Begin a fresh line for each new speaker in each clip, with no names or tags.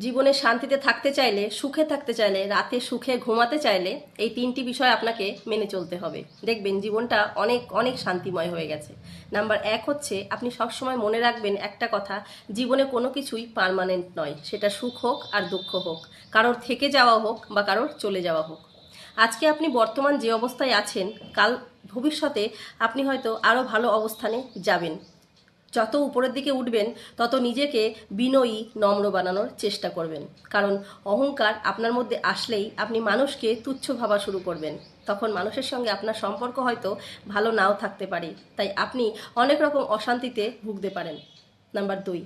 জীবনে শান্তিতে থাকতে চাইলে, সুখে থাকতে চাইলে, রাতে সুখে ঘুমাতে চাইলে এই তিনটি বিষয় আপনাকে মেনে চলতে হবে। দেখবেন জীবনটা অনেক অনেক শান্তিময় হয়ে গেছে। নাম্বার এক হচ্ছে, আপনি সবসময় মনে রাখবেন একটা কথা, জীবনে কোনো কিছুই পার্মানেন্ট নয়। সেটা সুখ হোক আর দুঃখ হোক, কারোর থেকে যাওয়া হোক বা কারোর চলে যাওয়া হোক। আজকে আপনি বর্তমান যে অবস্থায় আছেন, কাল ভবিষ্যতে আপনি হয়তো আরও ভালো অবস্থানে যাবেন। যত উপরের দিকে উঠবেন তত নিজেকে বিনয়ী, নম্র বানানোর চেষ্টা করবেন। কারণ অহংকার আপনার মধ্যে আসলেই আপনি মানুষকে তুচ্ছ ভাবা শুরু করবেন। তখন মানুষের সঙ্গে আপনার সম্পর্ক হয়তো ভালো নাও থাকতে পারে, তাই আপনি অনেক রকম অশান্তিতে ভুগতে পারেন। নাম্বার দুই,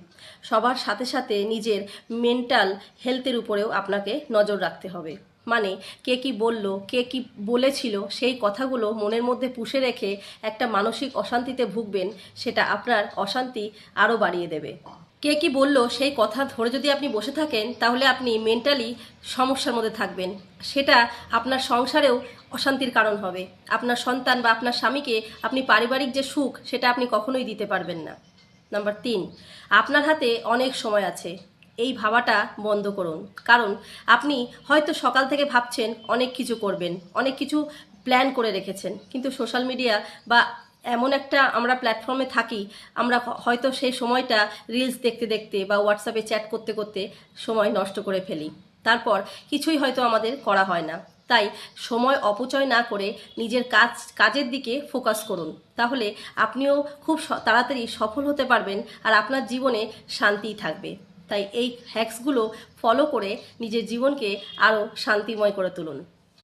সবার সাথে সাথে নিজের মেন্টাল হেলথের উপরেও আপনাকে নজর রাখতে হবে। মানে কে কি বলল, কে কি বলেছিল, সেই কথাগুলো মনের মধ্যে পুষে রেখে একটা মানসিক অশান্তিতে ভুগবেন, সেটা আপনার অশান্তি আরও বাড়িয়ে দেবে। কে কি বলল সেই কথা ধরে যদি আপনি বসে থাকেন, তাহলে আপনি মেন্টালি সমস্যার মধ্যে থাকবেন। সেটা আপনার সংসারেও অশান্তির কারণ হবে। আপনার সন্তান বা আপনার স্বামীকে আপনি পারিবারিক যে সুখ, সেটা আপনি কখনোই দিতে পারবেন না। নাম্বার তিন, আপনার হাতে অনেক সময় আছে, এই ভাবাটা বন্ধ করুন। কারণ আপনি হয়তো সকাল থেকে ভাবছেন অনেক কিছু করবেন, অনেক কিছু প্ল্যান করে রেখেছেন, কিন্তু সোশ্যাল মিডিয়া বা এমন একটা আমরা প্ল্যাটফর্মে থাকি, আমরা হয়তো সেই সময়টা রিলস দেখতে দেখতে বা হোয়াটসঅ্যাপে চ্যাট করতে করতে সময় নষ্ট করে ফেলি। তারপর কিছুই হয়তো আমাদের করা হয় না। তাই সময় অপচয় না করে নিজের কাজের দিকে ফোকাস করুন। তাহলে আপনিও খুব তাড়াতাড়ি সফল হতে পারবেন আর আপনার জীবনে শান্তিই থাকবে। তাই এই হ্যাক্সগুলো ফলো করে নিজের জীবনকে আরও শান্তিময় করে তুলুন।